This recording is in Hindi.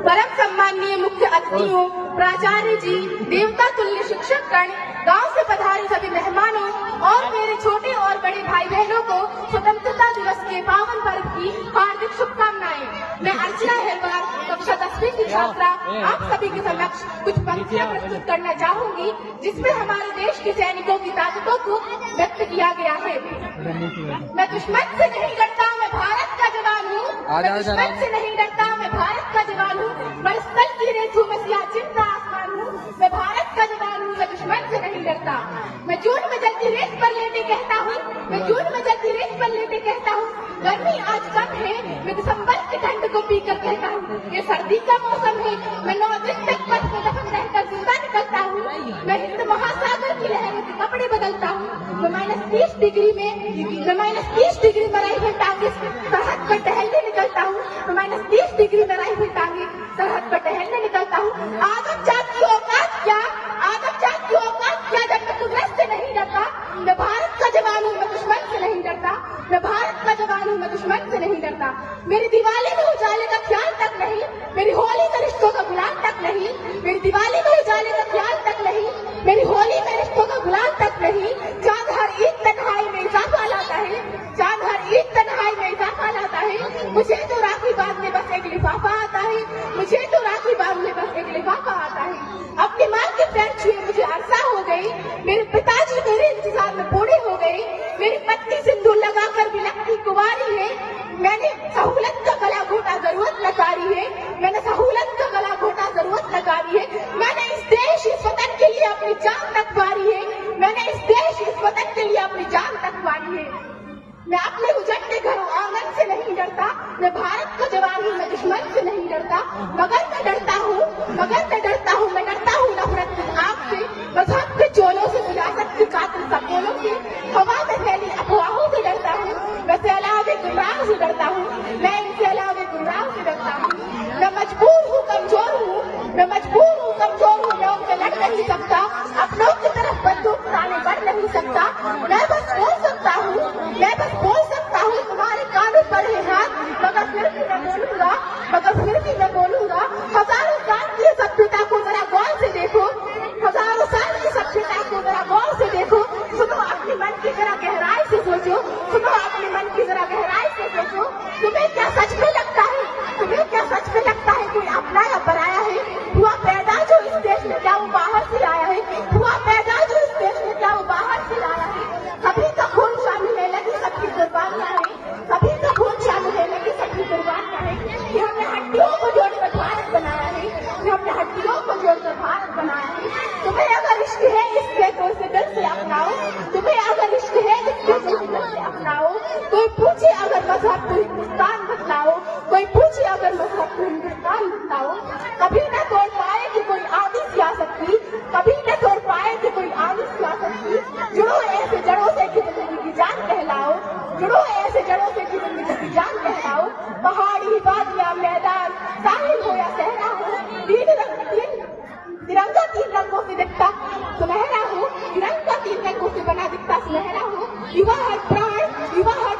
परम सम्माननीय मुख्य अतिथियों, प्राचार्य जी, देवता तुल्य शिक्षकगण, गांव से पधारे सभी मेहमानों और मेरे छोटे और बड़े भाई बहनों को स्वतंत्रता दिवस के पावन पर्व की हार्दिक शुभकामनाएं। मैं अर्चना हेरवार, कक्षा 10वीं की छात्रा, आप सभी के समक्ष कुछ पंक्तियां प्रस्तुत करना चाहूंगी, जिसमें हमारे देश के सैनिकों की ताकतों को व्यक्त किया गया है। मैं दुश्मन से नहीं डरता, मैं भारत का जवान हूँ। मैं दुश्मन से नहीं डरता, मैं भारत का जवान हूँ। मैं स्थल की रेत हूँ, मैं सियाचिन का आसमान हूँ। मैं भारत का जवान हूँ, मैं दुश्मन से नहीं डरता। मैं जून में जलती रेत पर लेटे कहता हूँ, मैं जून में जलती रेत पर लेटे कहता हूँ, गर्मी आज कम है, मैं दिसंबर की ठंड को पीकर कहता हूँ, ये सर्दी का मौसम है, मैं 9 दिन तक पथ में दफन रहकर जिंदा निकलता हूँ। मैं हिंद महासागर की लहरों के कपड़े बदलता हूँ। मैं -30 डिग्री में राइफल टांगे सरहद पर टहलने निकलता हूँ। मैं -30 डिग्री में राइफल टांगे सरहद पर टहलने निकलता हूँ। आदम जात की औकात क्या, आदम जात की औकात क्या, जब मैं कांग्रेस से नहीं डरता। मैं भारत का जवान हूँ, मैं दुश्मन से नहीं डरता। मैं भारत का जवान हूँ, मैं दुश्मन से नहीं डरता। मेरी दिवाली में उजाले का ख्याल तक नहीं, मेरी होली में रिश्तों का गुलाम तक नहीं। मेरी दिवाली में उजाले का ख्याल तक नहीं, मेरी होली में रिश्तों का गुलाम तक नहीं। चांद हर ईद तन्हाई में इजाफा लाता है, चांद हर ईद तन्हाई में इजाफा लाता है। मुझे तो राखी बांधने बस एक लिफाफा आता है, मुझे तो राखी बांधने बस एक लिफाफा आता है। अपनी माँ के पैर छुए मुझे अरसा हो गई, मेरे पिताजी मेरे इंतजार में बूढ़े हो गए। मेरी पत्नी सिंदूर लगाकर भी लगती कुंवारी है। मैंने सहूलत का गला घोटा जरूरत नकारी है, मैंने सहूलत का गला घोटा जरूरत नकारी है। मैंने इस देश इस वतन के लिए अपनी जान तक वारी है, मैंने इस देश इस वतन के लिए अपनी जान तक वारी है। मैं अपने उजड़ते घरों आंगन से नहीं डरता। मैं भारत का जवान हूँ, मैं दुश्मन से नहीं डरता। मगर मैं डरता हूँ, मैं डरता हूँ नफरत की आग से, मजहब के चोलों से, सियासत के कातिल सपोलों से, हवा में फैली अफवाहों से डरता हूँ। मैं सैलाब गुमराह से डरता हूँ, मैं इन सैलाब गुमराह से डरता हूँ। मैं मजबूर हूँ, कमजोर हूँ, मैं मजबूर हूँ, कमजोर हूँ। मैं उनसे लड़ नहीं सकता, अपनों की तरफ बंदूक उठाने बढ़ नहीं सकता। मैं बस बोल सकता हूँ, मैं बस बोल सकता हूँ, तुम्हारे कानों पर है हाथ, मगर फिर भी मैं बोलूंगा, हजारों साल की सभ्यता को जरा गौर से देखो, हजारों साल की सभ्यता को जरा गौर से देखो। सुनो अपने मन की जरा गहराई से सोचो, सुनो अपने मन की जरा गहराई से सोचो। तुम्हें क्या सच में लगता है, तुम्हें क्या सच में लगता है कोई अपना या पराया है? हुआ पैदा जो इस देश में, क्या वो बाहर से आया है? हुआ पैदा जो इस देश में, क्या वो बाहर से आया है? सभी का खून शामिल है, लगी सबकी कुर्बानियां है, सभी का खून शामिल है, लगी सबकी कुर्बानियां है। ये हमने हड्डियों को जोड़कर भारत बनाया है, ये हमने हड्डियों को जोड़कर भारत बनाया है। तुम्हें अगर इश्क है इसके तो इसे दिल से अपनाओ, तुम्हें अगर इश्क है इसके तो इसे दिल से अपनाओ। कोई पूछे अगर मजहब तो हिंदुस्तान बतलाओ, कोई पूछे अगर मजहब तो हिंदुस्तान बतलाओ। कभी न तोड़ पाए कि कोई आदि सियासत की, कभी न तोड़ पाए कि कोई आदि सियासत की। जुड़ो ऐसे जड़ों से कि जिंदगी की जान कहलाओ, जुड़ो ऐसे जड़ों से कि जिंदगी की जान कहलाओ। पहाड़ी वादियां मैदान साहिल हो या सहरा हो, तिरंगा 3 रंगों से दिखता सुनहरा हो, तिरंगा 3 रंगों से बना दिखता सुनहरा हो। युवा हर प्राण, युवा हर